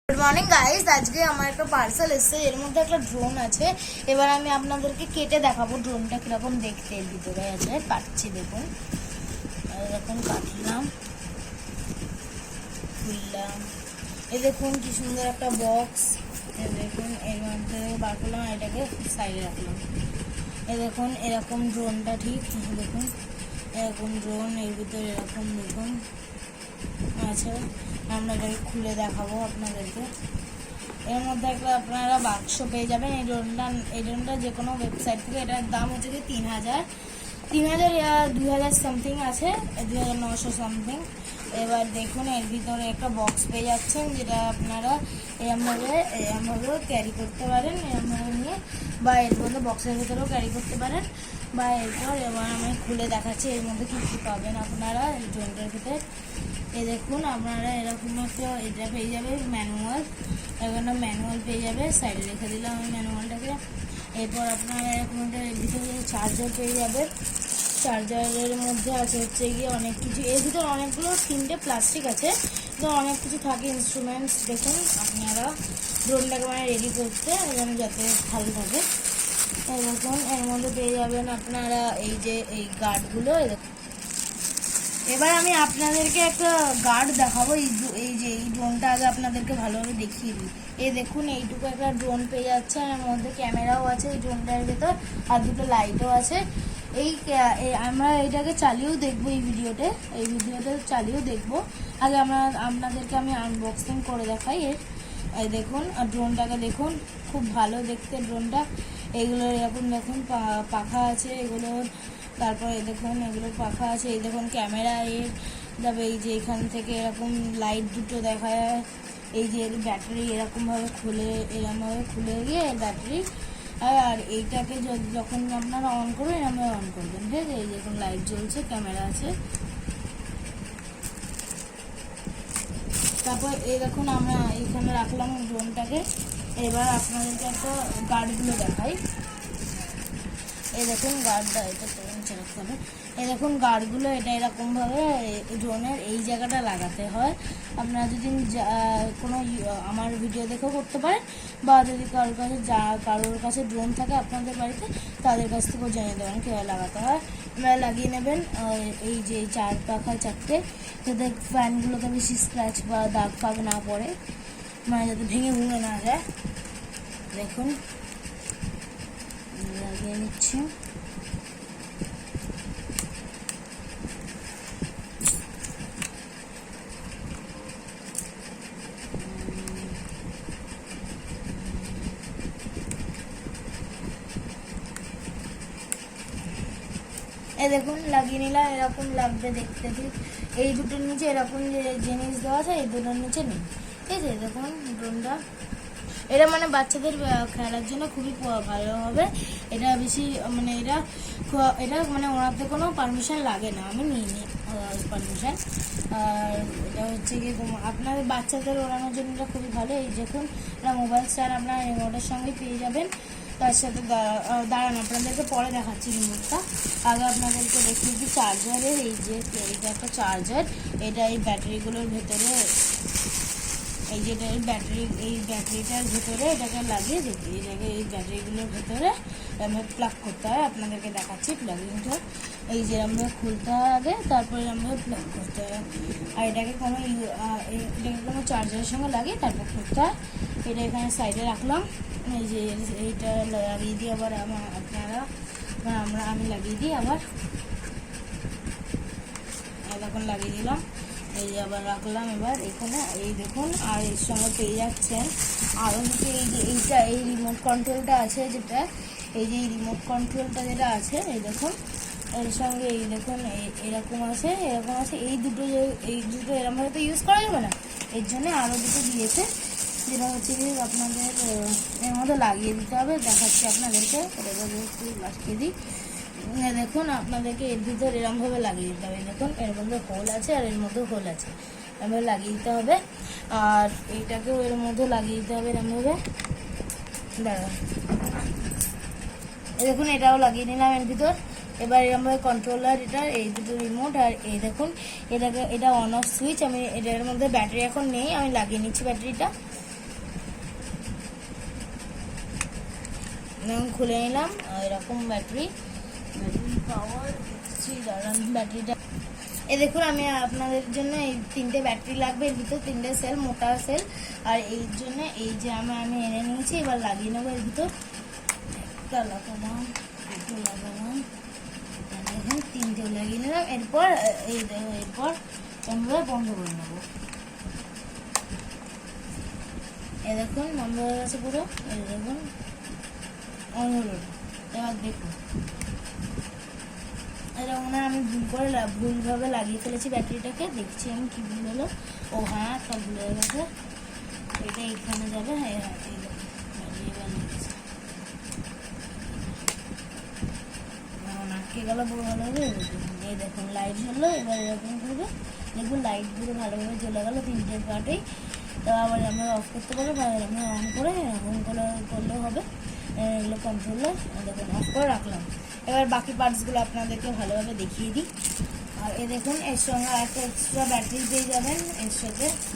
Good morning guys, আজকে আমার একটা পার্সেল এসেছে। এর মধ্যে একটা ড্রোন আছে। এবার আমি আপনাদেরকে কেটে দেখাবো ড্রোনটা কিরকম দেখতে। এর ভিতরে আছে, কাটছি, দেখুন এরকম কাটলাম, খুললাম, এই দেখুন কি সুন্দর একটা বক্স। দেখুন এর মধ্যে বার করলাম, এটাকে সাইডে রাখলাম। এই দেখুন এরকম ড্রোনটা, ঠিক দেখুন এরকম ড্রোন, এর ভিতরে এরকম দেখুন আছে। আমরা এটাকে খুলে দেখাবো আপনাদেরকে। এর মধ্যে একটা আপনারা বাক্স পেয়ে যাবেন। এই ড্রোনটা যে কোনো ওয়েবসাইট থেকে, এটার দাম হচ্ছে কি 3000 2000 সামথিং আছে, 2900 সামথিং। এবার দেখুন এর ভিতরে একটা বক্স পেয়ে যাচ্ছেন, যেটা আপনারা এরমভাবে ক্যারি করতে পারেন, এরমভাবে নিয়ে, বা এর মধ্যে বক্সের ভিতরেও ক্যারি করতে পারেন। বা এবার আমি খুলে দেখাচ্ছি এর মধ্যে কী কী পাবেন আপনারা এই ড্রোনটার ভিতরে। এই দেখুন আপনারা এরকম একটা এটা পেয়ে যাবে ম্যানুয়াল, এখানে ম্যানুয়াল পেয়ে যাবে। সাইডে রেখে দিলাম আমি ম্যানুয়ালটাকে। এরপর আপনারা এরকম একটা এর ভিতরে চার্জার পেয়ে যাবে। চার্জারের মধ্যে আছে হচ্ছে গিয়ে অনেক কিছু, এর ভিতরে অনেকগুলো 3টে প্লাস্টিক আছে, তো অনেক কিছু থাকে ইনস্ট্রুমেন্টস। দেখুন আপনারা ড্রোনটাকে রেডি করতে এবং যাতে ভালো থাকে। এরকম এর মধ্যে পেয়ে যাবেন আপনারা এই যে এই গার্ডগুলো। এবার আমি আপনাদেরকে একটা গার্ড দেখাবো। এই যে এই ড্রোনটা আগে আপনাদেরকে ভালোভাবে দেখিয়ে দিই। এই দেখুন এইটুকু একটা ড্রোন পেয়ে যাচ্ছে, এর মধ্যে ক্যামেরাও আছে এই ড্রোনটার ভেতর, আর দুটো লাইটও আছে। আমরা এটাকে চালিয়েও দেখবো, এই ভিডিওতে চালিয়েও দেখবো। আগে আপনাদেরকে আমি আনবক্সিং করে দেখাই এই দেখুন ড্রোনটাকে, দেখুন খুব ভালো দেখতে ড্রোনটা। এইগুলোর এরকম দেখুন পাখা আছে এগুলোর, তারপর এই দেখুন এগুলোর পাখা আছে। এই দেখুন ক্যামেরা যাবে, এই যে এখান থেকে এরকম লাইট দুটো দেখা যায়। এই যে ব্যাটারি এরকমভাবে খুলে গিয়ে ব্যাটারি, আর এইটাকে যখন আপনারা অন করবেন এরকমভাবে অন করবেন, ঠিক আছে। এই দেখুন লাইট জ্বলছে, ক্যামেরা আছে। তারপর এই দেখুন আমরা এইখানে রাখলাম ড্রোনটাকে। এবার আপনাদেরকে একটা গার্ডগুলো দেখাই। এই দেখুন গার্ডটা, এটা রাখতে হবে। এই দেখুন গার্ডগুলো, এটা এরকমভাবে ড্রোনের এই জায়গাটা লাগাতে হয়। আপনারা যদি কোনো আমার ভিডিও দেখেও করতে পারেন, বা যদি কারোর কাছে ড্রোন থাকে আপনাদের বাড়িতে, তাদের কাছ থেকেও জেনে দেবেন কীভাবে লাগাতে হয়। আপনারা লাগিয়ে নেবেন এই যে 4 পাখায় 4টে, যাতে ফ্যানগুলোতে বেশি স্ক্র্যাচ বা দাগ ফাগ না পড়ে, যাতে ভেঙে না যায়। দেখুন লাগিয়ে নিচ্ছি। এই দেখুন লাগিয়ে নিলাম, এরকম লাগবে দেখতে। ঠিক এই দুটোর নিচে এরকম যে জিনিস দেওয়া আছে, এই দুটোর নিচে নেই, ঠিক আছে। দেখুন ড্রোনটা, এটা বাচ্চাদের খেলার জন্য খুবই ভালো হবে। এটা বেশি এটা ওনাতে কোনো পারমিশন লাগে না, আমি নিইনি পারমিশন। আর এটা হচ্ছে কি আপনাদের বাচ্চাদের ওড়ানোর জন্য এটা খুবই ভালো। এই দেখুন এটা মোবাইল স্ট্যান্ড আপনার রিমোটের সঙ্গে পেয়ে যাবেন। তার সাথে দাঁড়ান আপনাদেরকে পরে দেখাচ্ছি রিমোটটা। আগে আপনাদেরকে দেখিয়ে দিই চার্জারের, এইটা একটা চার্জার। এটা এই ব্যাটারিগুলোর ভেতরে, এই যেটা এই ব্যাটারিটার ভেতরে এটাকে লাগিয়ে দেখি। এই ব্যাটারিগুলোর ভেতরে প্লাগ করতে হয়, আপনাদেরকে দেখাচ্ছি প্লাগিংটা। এই যে আমরা খুলতে হয় আগে, তারপরে আমরা প্লাগ করতে হয়। আর এটাকে কোনো চার্জারের সঙ্গে লাগিয়ে তারপর করতে হয়। এটা এখানে সাইডে রাখলাম। এই যে এইটা লাগিয়ে দিই আবার আমি লাগিয়ে দিই আবার, তখন লাগিয়ে দিলাম। এই যে আবার রাখলাম এবার এখানে। এই দেখুন আর এর সঙ্গে পেয়ে যাচ্ছেন আরও কিছু, এই রিমোট কন্ট্রোলটা আছে, যেটা এই যে রিমোট কন্ট্রোলটা যেটা আছে, এই দেখুন এর সঙ্গে এই দেখুন এরকম আছে। এই দুটো এরকমভাবে তো ইউজ করা যাবে না, এর জন্য আরও দুটো দিয়েছে, যেটা হচ্ছে কি আপনাদের এর মধ্যে লাগিয়ে দিতে হবে। দেখাচ্ছি আপনাদেরকে, এটা একটু লাগিয়ে দিই। দেখুন আপনাদেরকে এর ভিতর এরমভাবে লাগিয়ে দিতে হবে। দেখুন এর মধ্যে হোল আছে আর এর মধ্যে হোল আছে, এরমভাবে লাগিয়ে দিতে হবে। আর এইটাকেও এর মধ্যে লাগিয়ে দিতে হবে এরমভাবে। দাঁড়ান, দেখুন এটাও লাগিয়ে নিলাম এর ভিতর। এবার এরমভাবে কন্ট্রোলার, এই দুটো রিমোট, আর এই দেখুন এটা অন অফ সুইচ। আমি এটার মধ্যে ব্যাটারি এখন নেই, আমি লাগিয়ে নিচ্ছি ব্যাটারিটা। খুলে নিলাম এরকম ব্যাটারি পাওয়ার দাঁড়ান ব্যাটারিটা। দেখুন আমি আপনাদের জন্য এই 3টে ব্যাটারি লাগবে, এর ভিতর 3টে সেল, মোটা সেল। আর এই জন্য এই যে আমি এনে নিয়েছি, এবার লাগিয়ে নেবো এর ভিতর। একটা লাগালাম, দুটো লাগালাম, দেখুন 3টে লাগিয়ে নিলাম। এরপর এরপর আমরা বন্ধ করে নেবো। দেখুন বন্ধ হয়ে গেছে পুরো। দেখুন অন হলো। এবার দেখুন এরকম আমি ভুলভাবে লাগিয়ে ফেলেছি ব্যাটারিটাকে। দেখছি আমি কি ভুল হলো। ও হ্যাঁ, একটা ভুল হয়ে গেছে। এটা এইখানে যাবে। হ্যাঁ এবার আটকে গেল, পুরো ভালো হবে। এই দেখুন লাইট জ্বললো। এবার এরকম করবে, দেখুন লাইট পুরো ভালোভাবে জ্বলে গেলো 3টে পার্টেই। তো আবার আমরা অফ করতে পারবো বা আমরা অন করে করলেও হবে। এগুলো কন্ট্রোলার দেখুন অফ করে রাখলাম। এবার বাকি পার্টসগুলো আপনাদেরকে ভালোভাবে দেখিয়ে দিই। আর দেখুন এর সঙ্গে একটা এক্সট্রা ব্যাটারি পেয়ে যাবেন এর সাথে।